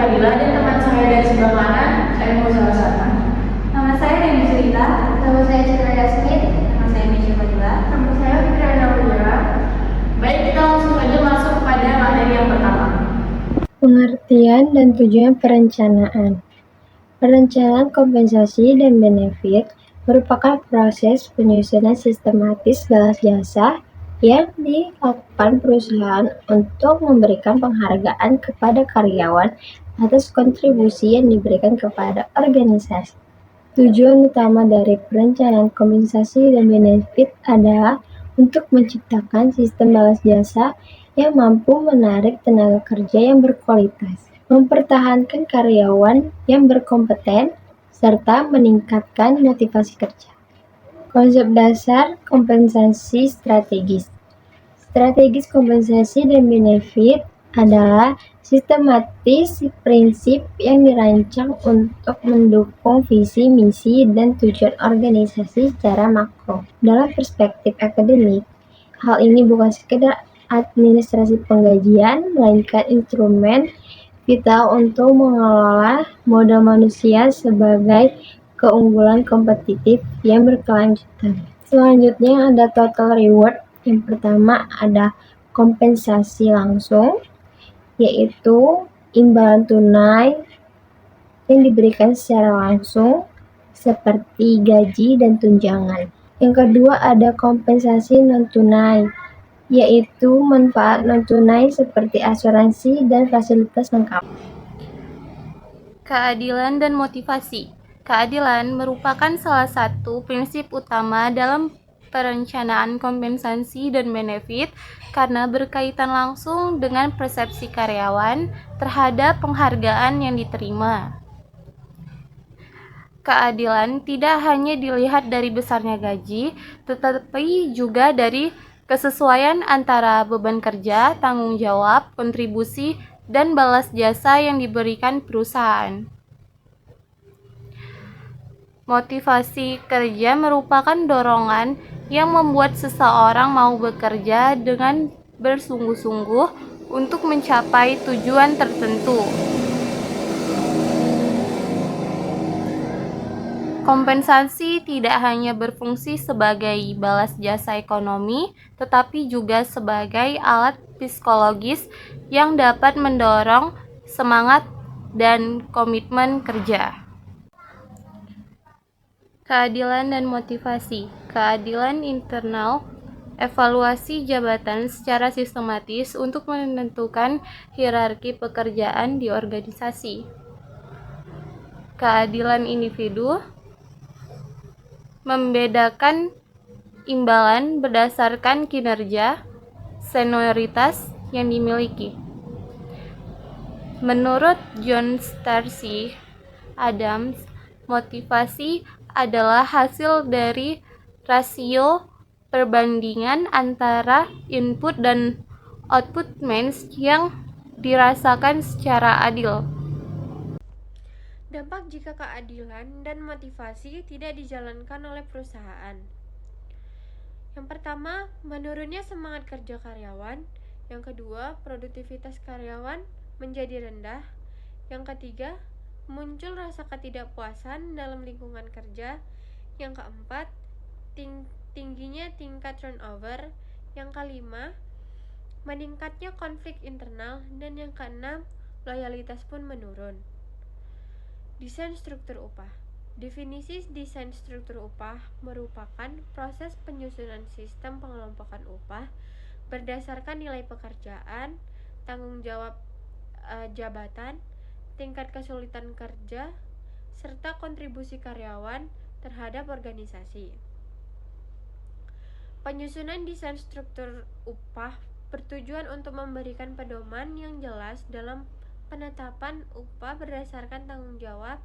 Fadila dan teman saya dari sebelah kanan, saya mau salah sana. Nama saya Dewi Zulita. Nama saya Citra Yasmin. Nama saya Misha Fadila. Nama saya Fitriana Wira. Baik, kita langsung aja masuk pada materi yang pertama. Pengertian dan tujuan perencanaan. Perencanaan kompensasi dan benefit merupakan proses penyusunan sistematis balas jasa yang dilakukan perusahaan untuk memberikan penghargaan kepada karyawan atas kontribusi yang diberikan kepada organisasi. Tujuan utama dari perencanaan kompensasi dan benefit adalah untuk menciptakan sistem balas jasa yang mampu menarik tenaga kerja yang berkualitas, mempertahankan karyawan yang berkompeten, serta meningkatkan motivasi kerja. Konsep dasar kompensasi strategis. Strategis kompensasi dan benefit adalah sistematis prinsip yang dirancang untuk mendukung visi, misi, dan tujuan organisasi secara makro. Dalam perspektif akademik, hal ini bukan sekedar administrasi penggajian, melainkan instrumen vital untuk mengelola modal manusia sebagai keunggulan kompetitif yang berkelanjutan. Selanjutnya ada total reward. Yang pertama ada kompensasi langsung, yaitu imbalan tunai yang diberikan secara langsung seperti gaji dan tunjangan. Yang kedua ada kompensasi non-tunai, yaitu manfaat non-tunai seperti asuransi dan fasilitas lengkap. Keadilan dan motivasi. Keadilan merupakan salah satu prinsip utama dalam perencanaan kompensasi dan benefit karena berkaitan langsung dengan persepsi karyawan terhadap penghargaan yang diterima. Keadilan tidak hanya dilihat dari besarnya gaji, tetapi juga dari kesesuaian antara beban kerja, tanggung jawab, kontribusi, dan balas jasa yang diberikan perusahaan. Motivasi kerja merupakan dorongan yang membuat seseorang mau bekerja dengan bersungguh-sungguh untuk mencapai tujuan tertentu. Kompensasi tidak hanya berfungsi sebagai balas jasa ekonomi, tetapi juga sebagai alat psikologis yang dapat mendorong semangat dan komitmen kerja. Keadilan dan motivasi. Keadilan internal, evaluasi jabatan secara sistematis untuk menentukan hierarki pekerjaan di organisasi. Keadilan individu, membedakan imbalan berdasarkan kinerja, senioritas yang dimiliki. Menurut John Stacy Adams, motivasi adalah hasil dari rasio perbandingan antara input dan output means yang dirasakan secara adil. Dampak jika keadilan dan motivasi tidak dijalankan oleh perusahaan. Yang pertama, menurunnya semangat kerja karyawan. Yang kedua, produktivitas karyawan menjadi rendah. Yang ketiga, muncul rasa ketidakpuasan dalam lingkungan kerja. Yang keempat, tingginya tingkat turnover. Yang kelima, meningkatnya konflik internal. Dan yang keenam, loyalitas pun menurun. Desain struktur upah. Definisi desain struktur upah merupakan proses penyusunan sistem pengelompokan upah berdasarkan nilai pekerjaan, tanggung jawab jabatan, tingkat kesulitan kerja, serta kontribusi karyawan terhadap organisasi. Penyusunan desain struktur upah bertujuan untuk memberikan pedoman yang jelas dalam penetapan upah berdasarkan tanggung jawab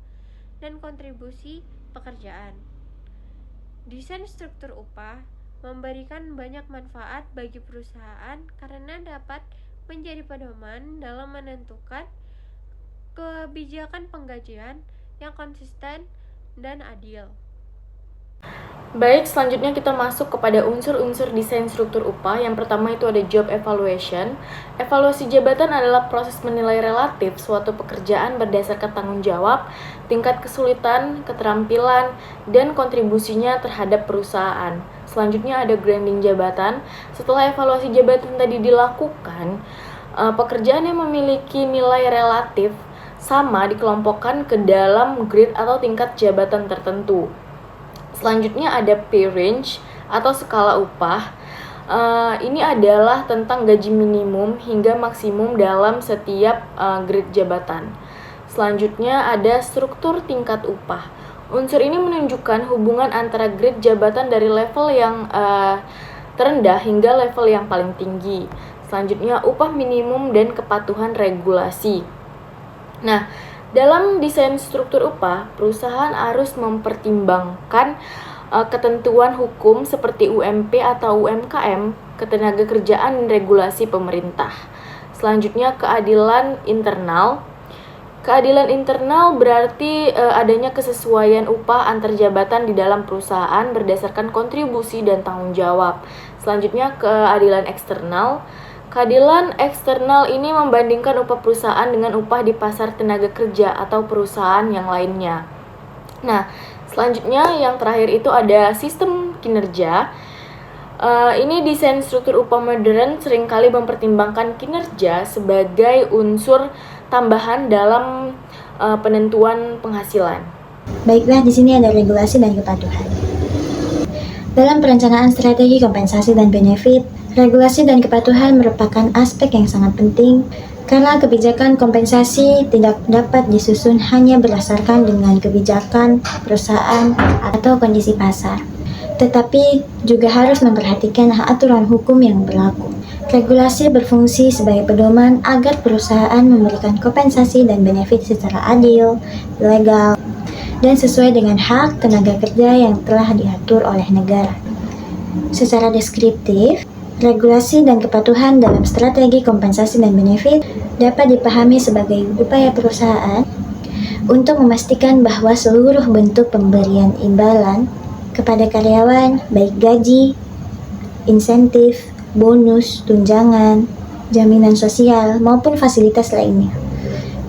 dan kontribusi pekerjaan. Desain struktur upah memberikan banyak manfaat bagi perusahaan karena dapat menjadi pedoman dalam menentukan kebijakan penggajian yang konsisten dan adil. Baik, selanjutnya kita masuk kepada unsur-unsur desain struktur upah. Yang pertama itu ada job evaluation. Evaluasi jabatan adalah proses menilai relatif suatu pekerjaan berdasarkan tanggung jawab, tingkat kesulitan, keterampilan, dan kontribusinya terhadap perusahaan. Selanjutnya ada grading jabatan. Setelah evaluasi jabatan tadi dilakukan, pekerjaan yang memiliki nilai relatif sama dikelompokkan ke dalam grade atau tingkat jabatan tertentu. Selanjutnya ada pay range atau skala upah. Ini adalah tentang gaji minimum hingga maksimum dalam setiap grade jabatan. Selanjutnya ada struktur tingkat upah. Unsur ini menunjukkan hubungan antara grade jabatan dari level yang terendah hingga level yang paling tinggi. Selanjutnya upah minimum dan kepatuhan regulasi. Nah, dalam desain struktur upah, perusahaan harus mempertimbangkan ketentuan hukum seperti UMP atau UMKM, ketenagakerjaan dan regulasi pemerintah. Selanjutnya keadilan internal. Keadilan internal berarti adanya kesesuaian upah antar jabatan di dalam perusahaan berdasarkan kontribusi dan tanggung jawab. Selanjutnya keadilan eksternal. Keadilan eksternal ini membandingkan upah perusahaan dengan upah di pasar tenaga kerja atau perusahaan yang lainnya. Nah, selanjutnya yang terakhir itu ada sistem kinerja. Ini desain struktur upah modern seringkali mempertimbangkan kinerja sebagai unsur tambahan dalam penentuan penghasilan. Baiklah, di sini ada regulasi dan kepatuhan. Dalam perencanaan strategi kompensasi dan benefit, regulasi dan kepatuhan merupakan aspek yang sangat penting karena kebijakan kompensasi tidak dapat disusun hanya berdasarkan dengan kebijakan perusahaan atau kondisi pasar, tetapi juga harus memperhatikan aturan hukum yang berlaku. Regulasi berfungsi sebagai pedoman agar perusahaan memberikan kompensasi dan benefit secara adil, legal, dan sesuai dengan hak tenaga kerja yang telah diatur oleh negara. Secara deskriptif, regulasi dan kepatuhan dalam strategi kompensasi dan benefit dapat dipahami sebagai upaya perusahaan untuk memastikan bahwa seluruh bentuk pemberian imbalan kepada karyawan, baik gaji, insentif, bonus, tunjangan, jaminan sosial, maupun fasilitas lainnya,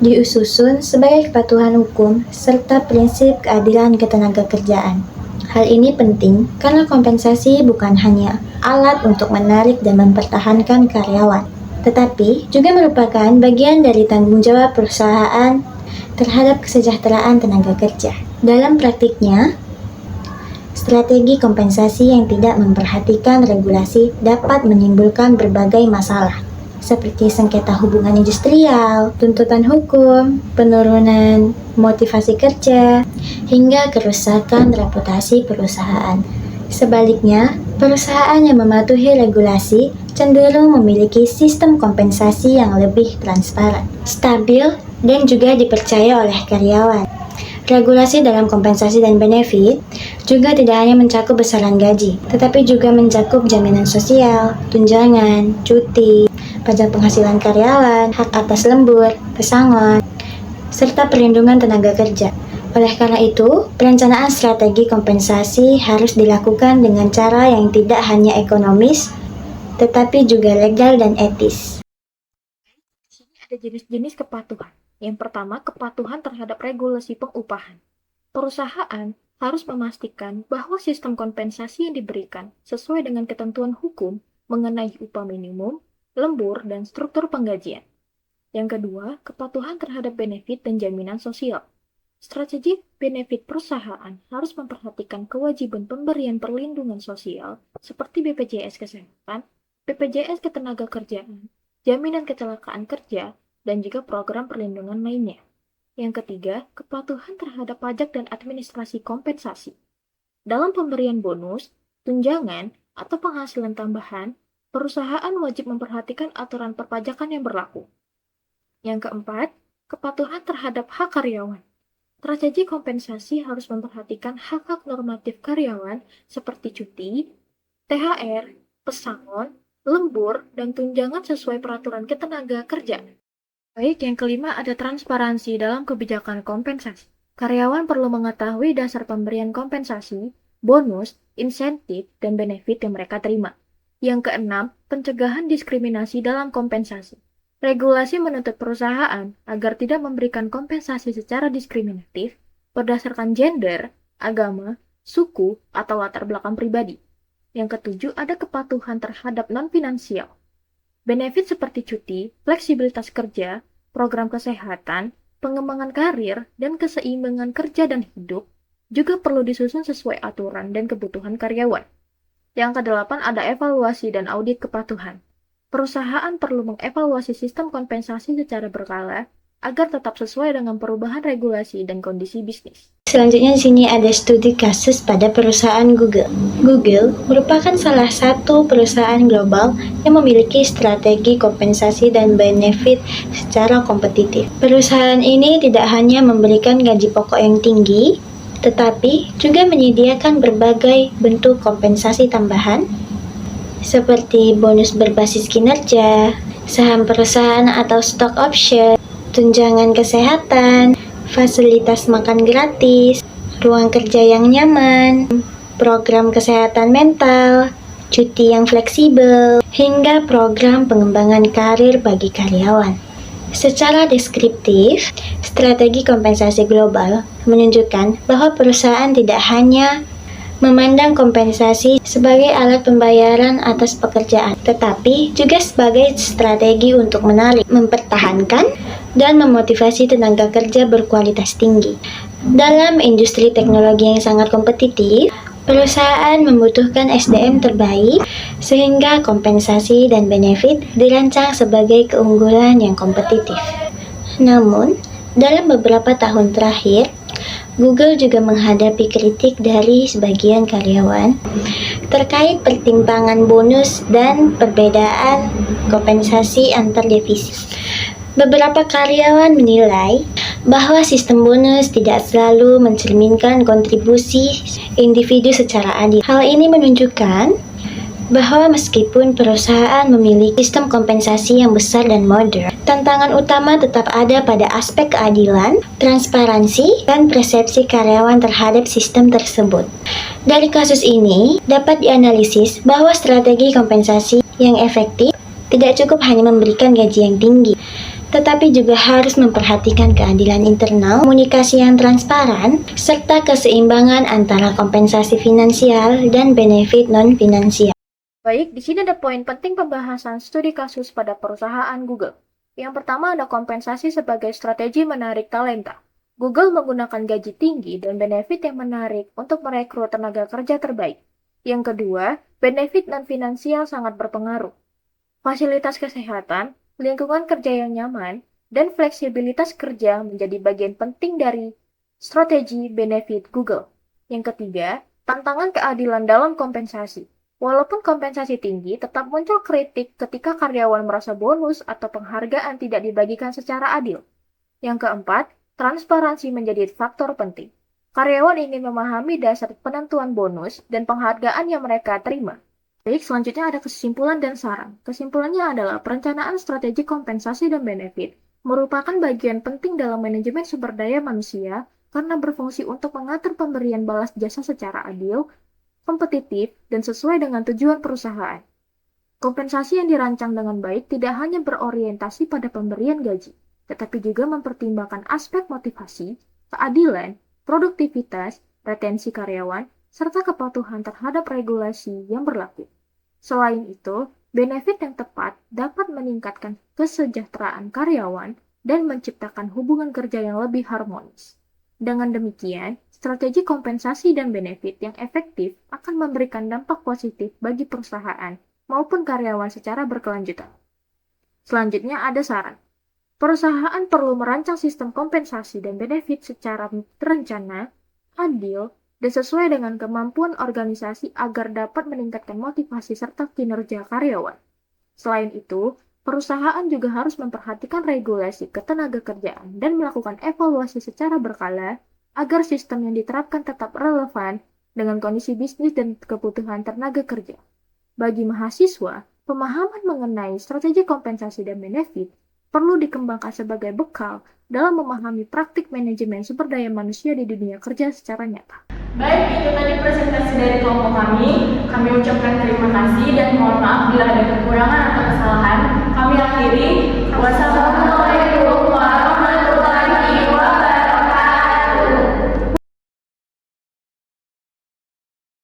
disusun sebagai kepatuhan hukum serta prinsip keadilan ketenagakerjaan. Hal ini penting karena kompensasi bukan hanya alat untuk menarik dan mempertahankan karyawan, tetapi juga merupakan bagian dari tanggung jawab perusahaan terhadap kesejahteraan tenaga kerja. Dalam praktiknya, strategi kompensasi yang tidak memperhatikan regulasi dapat menimbulkan berbagai masalah, seperti sengketa hubungan industrial, tuntutan hukum, penurunan motivasi kerja, hingga kerusakan reputasi perusahaan. Sebaliknya, perusahaan yang mematuhi regulasi cenderung memiliki sistem kompensasi yang lebih transparan, stabil, dan juga dipercaya oleh karyawan. Regulasi dalam kompensasi dan benefit juga tidak hanya mencakup besaran gaji, tetapi juga mencakup jaminan sosial, tunjangan, cuti, pajak penghasilan karyawan, hak atas lembur, pesangon, serta perlindungan tenaga kerja. Oleh karena itu, perencanaan strategi kompensasi harus dilakukan dengan cara yang tidak hanya ekonomis, tetapi juga legal dan etis. Di sini ada jenis-jenis kepatuhan. Yang pertama, kepatuhan terhadap regulasi pengupahan. Perusahaan harus memastikan bahwa sistem kompensasi yang diberikan sesuai dengan ketentuan hukum mengenai upah minimum, lembur, dan struktur penggajian. Yang kedua, kepatuhan terhadap benefit dan jaminan sosial. Strategi benefit perusahaan harus memperhatikan kewajiban pemberian perlindungan sosial seperti BPJS Kesehatan, BPJS Ketenagakerjaan, jaminan kecelakaan kerja, dan juga program perlindungan lainnya. Yang ketiga, kepatuhan terhadap pajak dan administrasi kompensasi. Dalam pemberian bonus, tunjangan, atau penghasilan tambahan, perusahaan wajib memperhatikan aturan perpajakan yang berlaku. Yang keempat, kepatuhan terhadap hak karyawan. Strategi kompensasi harus memperhatikan hak-hak normatif karyawan seperti cuti, THR, pesangon, lembur, dan tunjangan sesuai peraturan ketenaga kerjaan. Baik, yang kelima ada transparansi dalam kebijakan kompensasi. Karyawan perlu mengetahui dasar pemberian kompensasi, bonus, insentif, dan benefit yang mereka terima. Yang keenam, pencegahan diskriminasi dalam kompensasi. Regulasi menuntut perusahaan agar tidak memberikan kompensasi secara diskriminatif berdasarkan gender, agama, suku, atau latar belakang pribadi. Yang ketujuh, ada kepatuhan terhadap non-finansial. Benefit seperti cuti, fleksibilitas kerja, program kesehatan, pengembangan karir, dan keseimbangan kerja dan hidup juga perlu disusun sesuai aturan dan kebutuhan karyawan. Yang kedelapan, ada evaluasi dan audit kepatuhan. Perusahaan perlu mengevaluasi sistem kompensasi secara berkala agar tetap sesuai dengan perubahan regulasi dan kondisi bisnis. Selanjutnya di sini ada studi kasus pada perusahaan Google. Google merupakan salah satu perusahaan global yang memiliki strategi kompensasi dan benefit secara kompetitif. Perusahaan ini tidak hanya memberikan gaji pokok yang tinggi, tetapi juga menyediakan berbagai bentuk kompensasi tambahan seperti bonus berbasis kinerja, saham perusahaan atau stock option, tunjangan kesehatan, fasilitas makan gratis, ruang kerja yang nyaman, program kesehatan mental, cuti yang fleksibel, hingga program pengembangan karir bagi karyawan. Secara deskriptif, strategi kompensasi global menunjukkan bahwa perusahaan tidak hanya memandang kompensasi sebagai alat pembayaran atas pekerjaan, tetapi juga sebagai strategi untuk menarik, mempertahankan, dan memotivasi tenaga kerja berkualitas tinggi. Dalam industri teknologi yang sangat kompetitif, perusahaan membutuhkan SDM terbaik, sehingga kompensasi dan benefit dirancang sebagai keunggulan yang kompetitif. Namun, dalam beberapa tahun terakhir, Google juga menghadapi kritik dari sebagian karyawan terkait pertimbangan bonus dan perbedaan kompensasi antar divisi. Beberapa karyawan menilai bahwa sistem bonus tidak selalu mencerminkan kontribusi individu secara adil. Hal ini menunjukkan bahwa meskipun perusahaan memiliki sistem kompensasi yang besar dan modern, tantangan utama tetap ada pada aspek keadilan, transparansi, dan persepsi karyawan terhadap sistem tersebut. Dari kasus ini, dapat dianalisis bahwa strategi kompensasi yang efektif tidak cukup hanya memberikan gaji yang tinggi, tetapi juga harus memperhatikan keadilan internal, komunikasi yang transparan, serta keseimbangan antara kompensasi finansial dan benefit non-finansial. Baik, di sini ada poin penting pembahasan studi kasus pada perusahaan Google. Yang pertama ada kompensasi sebagai strategi menarik talenta. Google menggunakan gaji tinggi dan benefit yang menarik untuk merekrut tenaga kerja terbaik. Yang kedua, benefit non-finansial sangat berpengaruh. Fasilitas kesehatan, lingkungan kerja yang nyaman, dan fleksibilitas kerja menjadi bagian penting dari strategi benefit Google. Yang ketiga, tantangan keadilan dalam kompensasi. Walaupun kompensasi tinggi, tetap muncul kritik ketika karyawan merasa bonus atau penghargaan tidak dibagikan secara adil. Yang keempat, transparansi menjadi faktor penting. Karyawan ingin memahami dasar penentuan bonus dan penghargaan yang mereka terima. Baik, selanjutnya ada kesimpulan dan saran. Kesimpulannya adalah perencanaan strategi kompensasi dan benefit merupakan bagian penting dalam manajemen sumber daya manusia karena berfungsi untuk mengatur pemberian balas jasa secara adil, kompetitif, dan sesuai dengan tujuan perusahaan. Kompensasi yang dirancang dengan baik tidak hanya berorientasi pada pemberian gaji, tetapi juga mempertimbangkan aspek motivasi, keadilan, produktivitas, retensi karyawan, serta kepatuhan terhadap regulasi yang berlaku. Selain itu, benefit yang tepat dapat meningkatkan kesejahteraan karyawan dan menciptakan hubungan kerja yang lebih harmonis. Dengan demikian, strategi kompensasi dan benefit yang efektif akan memberikan dampak positif bagi perusahaan maupun karyawan secara berkelanjutan. Selanjutnya ada saran. Perusahaan perlu merancang sistem kompensasi dan benefit secara terencana, adil, dan sesuai dengan kemampuan organisasi agar dapat meningkatkan motivasi serta kinerja karyawan. Selain itu, perusahaan juga harus memperhatikan regulasi ketenagakerjaan dan melakukan evaluasi secara berkala agar sistem yang diterapkan tetap relevan dengan kondisi bisnis dan kebutuhan tenaga kerja. Bagi mahasiswa, pemahaman mengenai strategi kompensasi dan benefit perlu dikembangkan sebagai bekal dalam memahami praktik manajemen sumber daya manusia di dunia kerja secara nyata. Baik, itu tadi presentasi dari kelompok kami. Kami ucapkan terima kasih dan mohon maaf bila ada kekurangan atau kesalahan. Kami akhiri.